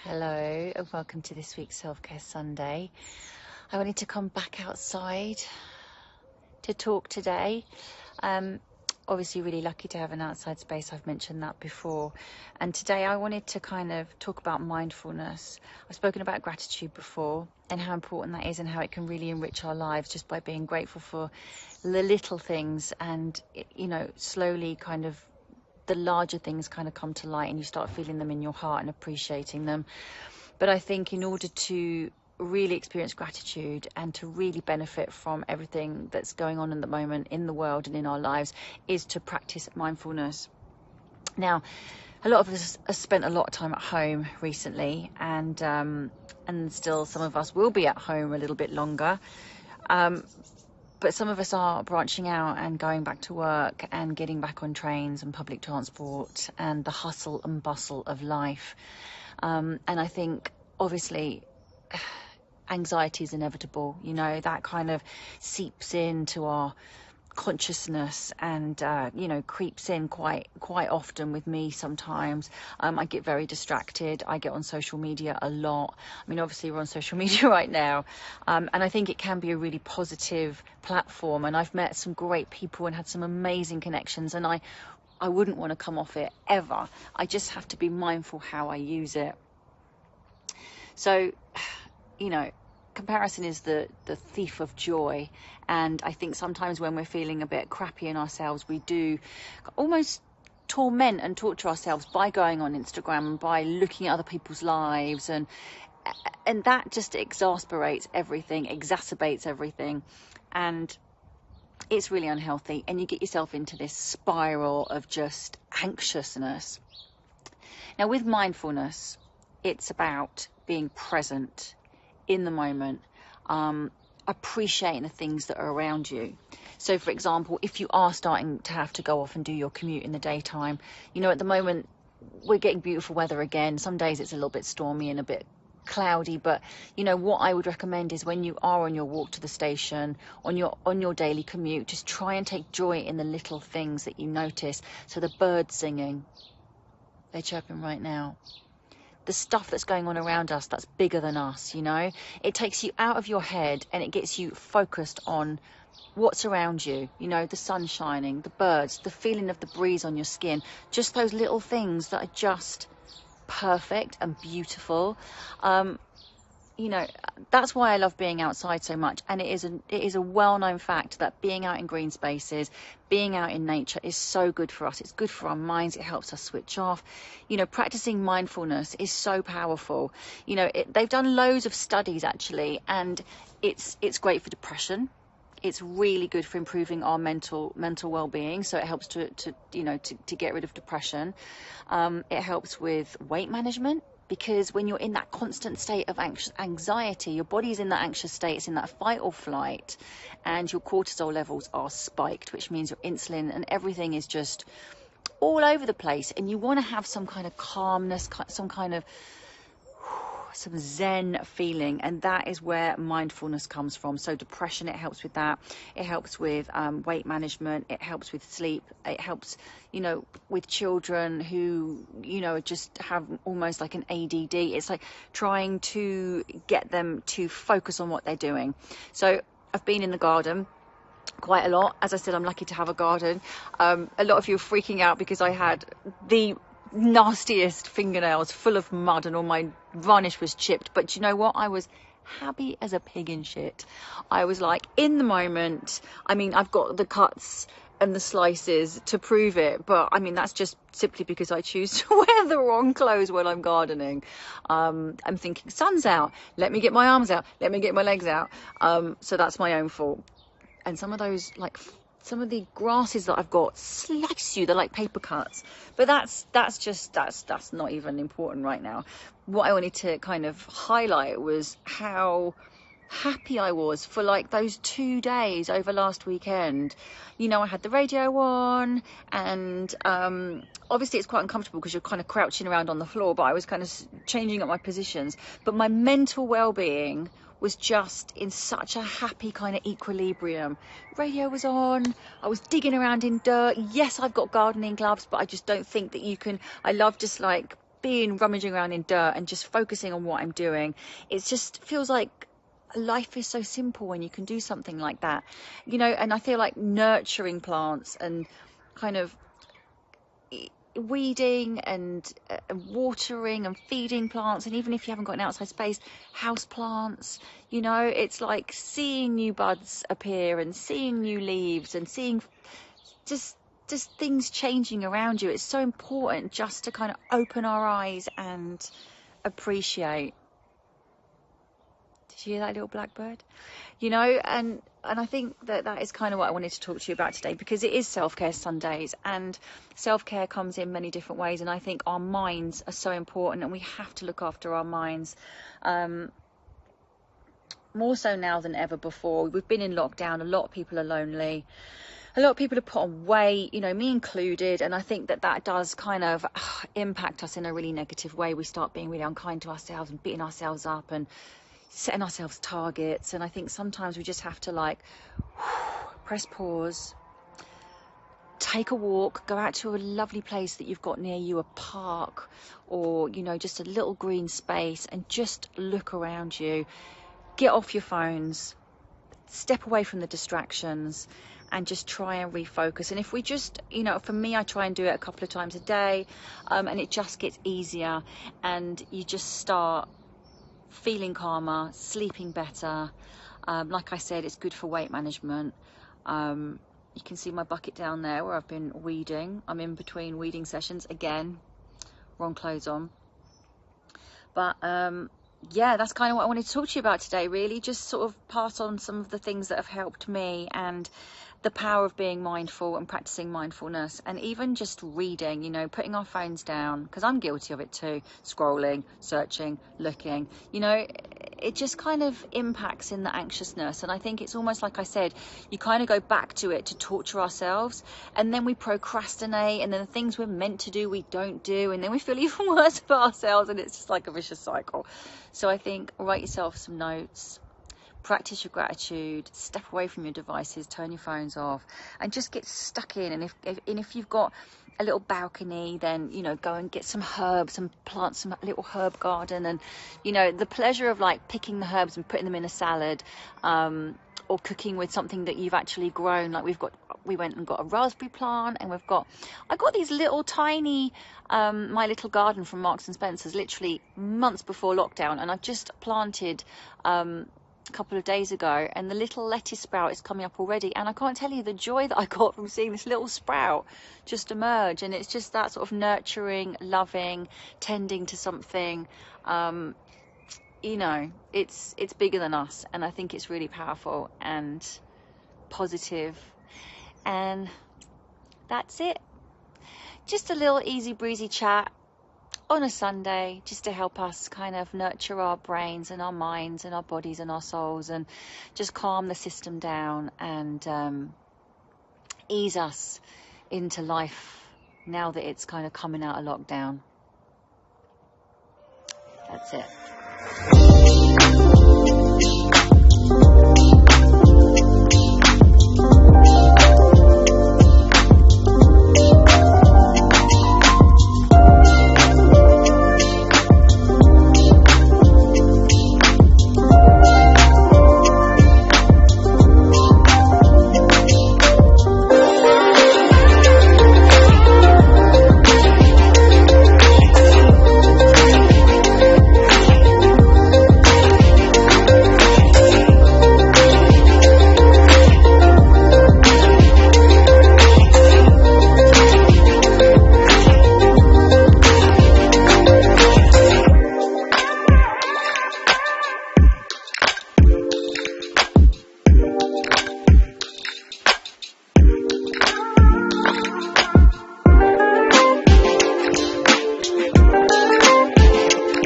Hello and welcome to this week's Self-Care Sunday. I wanted to come back outside to talk today. Obviously really lucky to have an outside space, I've mentioned that before. And today I wanted to kind of talk about mindfulness. I've spoken about gratitude before and how important that is and how it can really enrich our lives just by being grateful for the little things and, slowly kind of the larger things kind of come to light and you start feeling them in your heart and appreciating them. But I think in order to really experience gratitude and to really benefit from everything that's going on at the moment in the world and in our lives is to practice mindfulness. Now, a lot of us have spent a lot of time at home recently, and still some of us will be at home a little bit longer. But some of us are branching out and going back to work and getting back on trains and public transport and the hustle and bustle of life. And I think, obviously, anxiety is inevitable. That kind of seeps into our consciousness and creeps in quite often with me sometimes. I get very distracted. I get on social media a lot. Obviously we're on social media right now, and I think it can be a really positive platform, and I've met some great people and had some amazing connections, and I wouldn't want to come off it ever. I just have to be mindful how I use it. So comparison is the thief of joy, and I think sometimes when we're feeling a bit crappy in ourselves, we do almost torment and torture ourselves by going on Instagram and by looking at other people's lives, and that just exasperates everything, exacerbates everything, and it's really unhealthy, and you get yourself into this spiral of just anxiousness. Now, with mindfulness, it's about being present in the moment, appreciating the things that are around you. So, for example, if you are starting to have to go off and do your commute in the daytime, at the moment we're getting beautiful weather again. Some days it's a little bit stormy and a bit cloudy, but what I would recommend is when you are on your walk to the station, on your daily commute, just try and take joy in the little things that you notice. So the birds singing, they're chirping right now. The stuff that's going on around us that's bigger than us, it takes you out of your head and it gets you focused on what's around you, the sun shining, the birds, the feeling of the breeze on your skin, just those little things that are just perfect and beautiful. That's why I love being outside so much, and it is a well-known fact that being out in green spaces, being out in nature is so good for us. It's good for our minds. It helps us switch off. Practicing mindfulness is so powerful. They've done loads of studies actually, and it's great for depression. It's really good for improving our mental well-being, so it helps to get rid of depression. It helps with weight management, because when you're in that constant state of anxiety, your body's in that anxious state, it's in that fight or flight, and your cortisol levels are spiked, which means your insulin and everything is just all over the place, and you want to have some kind of calmness, some zen feeling, and that is where mindfulness comes from. So depression, it helps with that. It helps with weight management. It helps with sleep. It helps with children who just have almost like an ADD. It's like trying to get them to focus on what they're doing. So I've been in the garden quite a lot. As I said, I'm lucky to have a garden. A lot of you are freaking out because I had the nastiest fingernails full of mud and all my varnish was chipped, but you know what, I was happy as a pig in shit. I was like in the moment. I've got the cuts and the slices to prove it, but that's just simply because I choose to wear the wrong clothes when I'm gardening. I'm thinking, sun's out, let me get my arms out, let me get my legs out. So that's my own fault. And some of the grasses that I've got slice you, they're like paper cuts, but that's not even important right now. What I wanted to kind of highlight was how happy I was for like those 2 days over last weekend. I had the radio on, and obviously it's quite uncomfortable because you're kind of crouching around on the floor, but I was kind of changing up my positions, but my mental well-being was just in such a happy kind of equilibrium. Radio was on, I was digging around in dirt. Yes, I've got gardening gloves, but I just don't think that you can. I love just like being rummaging around in dirt and just focusing on what I'm doing. It just feels like life is so simple when you can do something like that, you know. And I feel like nurturing plants and kind of weeding and watering and feeding plants, and even if you haven't got an outside space, house plants, you know, it's like seeing new buds appear and seeing new leaves and seeing just things changing around you. It's so important just to kind of open our eyes and appreciate. Did you hear that little blackbird? You know, and I think that is kind of what I wanted to talk to you about today, because it is Self-Care Sundays, and self-care comes in many different ways, and I think our minds are so important, and we have to look after our minds, more so now than ever before. We've been in lockdown, a lot of people are lonely, a lot of people have put on weight, you know, me included, and I think that does kind of impact us in a really negative way. We start being really unkind to ourselves and beating ourselves up and setting ourselves targets. And I think sometimes we just have to like press pause, take a walk, go out to a lovely place that you've got near you, a park, or, you know, just a little green space, and just look around you. Get off your phones, step away from the distractions, and just try and refocus. And if we just, you know, for me, I try and do it a couple of times a day, and it just gets easier, and you just start feeling calmer, sleeping better. Like I said, it's good for weight management. You can see my bucket down there where I've been weeding. I'm in between weeding sessions again, wrong clothes on. But yeah, that's kind of what I wanted to talk to you about today, really. Just sort of pass on some of the things that have helped me, and the power of being mindful and practicing mindfulness, and even just reading, you know, putting our phones down, because I'm guilty of it too, scrolling, searching, looking, you know, it just kind of impacts in the anxiousness. And I think it's almost like I said, you kind of go back to it to torture ourselves, and then we procrastinate, and then the things we're meant to do we don't do, and then we feel even worse about ourselves, and it's just like a vicious cycle. So I think write yourself some notes, practice your gratitude, step away from your devices, turn your phones off, and just get stuck in. And if you've got a little balcony, then, you know, go and get some herbs and plant some little herb garden. And, you know, the pleasure of like picking the herbs and putting them in a salad, or cooking with something that you've actually grown. Like we went and got a raspberry plant, and I got these little tiny My Little Garden from Marks and Spencer's literally months before lockdown, and I've just planted a couple of days ago, and the little lettuce sprout is coming up already, and I can't tell you the joy that I got from seeing this little sprout just emerge. And it's just that sort of nurturing, loving, tending to something, you know, it's bigger than us, and I think it's really powerful and positive. And that's it, just a little easy breezy chat on a Sunday, just to help us kind of nurture our brains and our minds and our bodies and our souls, and just calm the system down, and ease us into life now that it's kind of coming out of lockdown. That's it.